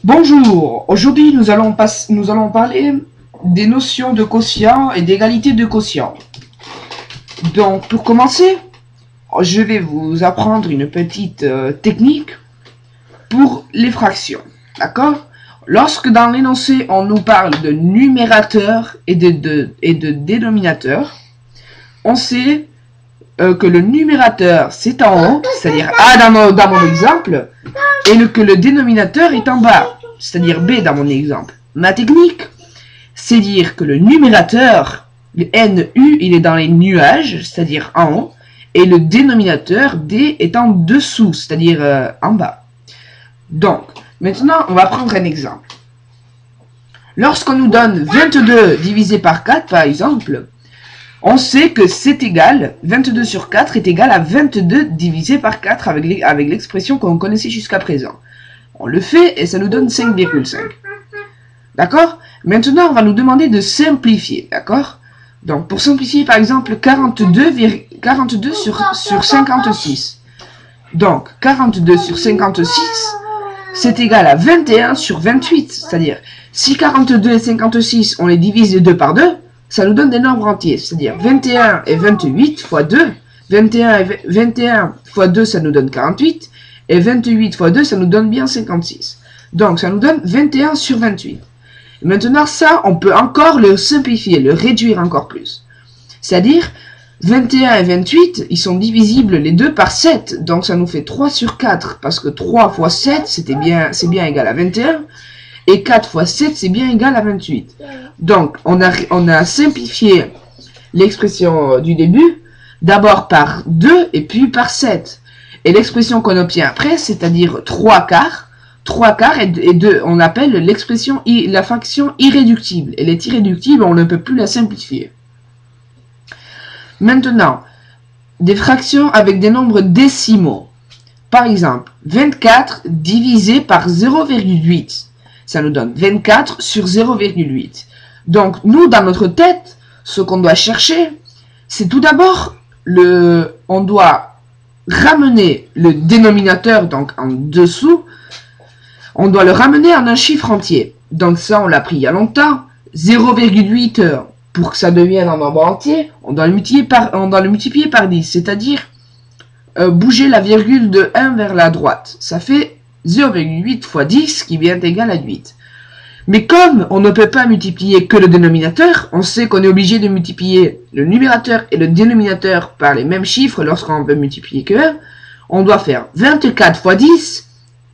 Bonjour, aujourd'hui nous allons parler des notions de quotient et d'égalité de quotient. Donc pour commencer, je vais vous apprendre une petite technique pour les fractions, d'accord? Lorsque dans l'énoncé on nous parle de numérateur et de dénominateur, on sait que le numérateur c'est en haut, c'est-à-dire A dans mon exemple, et que le dénominateur est en bas, c'est-à-dire B dans mon exemple. Ma technique, c'est dire que le numérateur, le NU, il est dans les nuages, c'est-à-dire en haut, et le dénominateur D est en dessous, c'est-à-dire en bas. Donc, maintenant, on va prendre un exemple. Lorsqu'on nous donne 22 divisé par 4, par exemple, on sait que c'est égal, 22 sur 4 est égal à 22 divisé par 4 avec l'expression qu'on connaissait jusqu'à présent. On le fait et ça nous donne 5,5. D'accord? Maintenant, on va nous demander de simplifier. D'accord? Donc, pour simplifier, par exemple, 42 sur 56. Donc, 42 sur 56, c'est égal à 21 sur 28. C'est-à-dire, si 42 et 56, on les divise de 2 par 2, ça nous donne des nombres entiers, c'est-à-dire 21 et 28 fois 2, 21 fois 2, ça nous donne 48, et 28 fois 2, ça nous donne bien 56. Donc, ça nous donne 21 sur 28. Et maintenant, ça, on peut encore le simplifier, le réduire encore plus. C'est-à-dire, 21 et 28, ils sont divisibles les deux par 7, donc ça nous fait 3 sur 4, parce que 3 fois 7, c'est bien égal à 21, et 4 fois 7, c'est bien égal à 28. Donc, on a simplifié l'expression du début, d'abord par 2 et puis par 7. Et l'expression qu'on obtient après, c'est-à-dire 3 quarts et 2, on appelle l'expression, la fraction irréductible. Elle est irréductible, on ne peut plus la simplifier. Maintenant, des fractions avec des nombres décimaux. Par exemple, 24 divisé par 0,8. Ça nous donne 24 sur 0,8. Donc, nous, dans notre tête, ce qu'on doit chercher, c'est tout d'abord, on doit ramener le dénominateur, donc en dessous, on doit le ramener en un chiffre entier. Donc ça, on l'a pris il y a longtemps. 0,8, pour que ça devienne un nombre entier, on doit le multiplier par 10, c'est-à-dire bouger la virgule de 1 vers la droite. Ça fait 0,8 fois 10 qui vient égal à 8. Mais comme on ne peut pas multiplier que le dénominateur, on sait qu'on est obligé de multiplier le numérateur et le dénominateur par les mêmes chiffres lorsqu'on veut multiplier que 1. On doit faire 24 fois 10,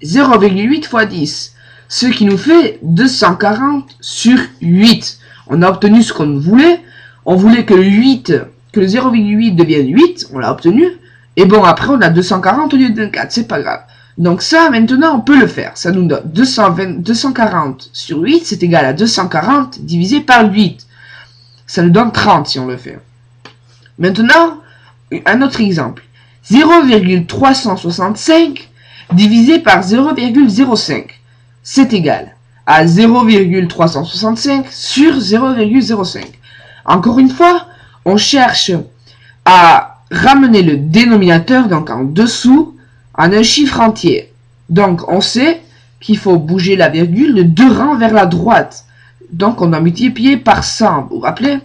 0,8 fois 10, ce qui nous fait 240 sur 8. On a obtenu ce qu'on voulait. On voulait que le 0,8 devienne 8, on l'a obtenu. Et bon, après on a 240 au lieu de 24, c'est pas grave. Donc ça, maintenant, on peut le faire. Ça nous donne 240 sur 8, c'est égal à 240 divisé par 8. Ça nous donne 30 si on le fait. Maintenant, un autre exemple. 0,365 divisé par 0,05. C'est égal à 0,365 sur 0,05. Encore une fois, on cherche à ramener le dénominateur, donc en dessous, en un chiffre entier. Donc, on sait qu'il faut bouger la virgule de 2 rangs vers la droite. Donc, on a multiplié par 100, vous vous rappelez?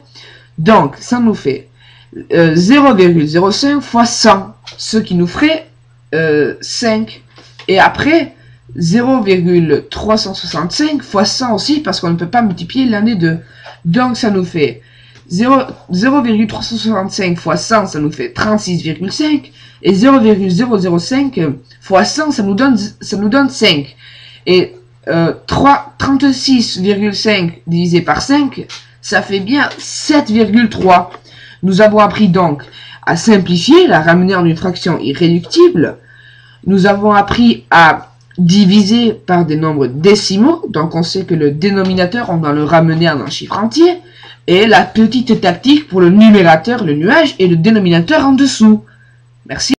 Donc, ça nous fait 0,05 fois 100, ce qui nous ferait 5. Et après, 0,365 fois 100 aussi, parce qu'on ne peut pas multiplier l'un des deux. Donc, ça nous fait 0,365 fois 100, ça nous fait 36,5. Et 0,005 fois 100, ça nous donne 5. Et 36,5 divisé par 5, ça fait bien 7,3. Nous avons appris donc à simplifier, la ramener en une fraction irréductible. Nous avons appris à diviser par des nombres décimaux. Donc on sait que le dénominateur, on doit le ramener en un chiffre entier. Et la petite tactique pour le numérateur, le nuage, et le dénominateur en dessous. Merci.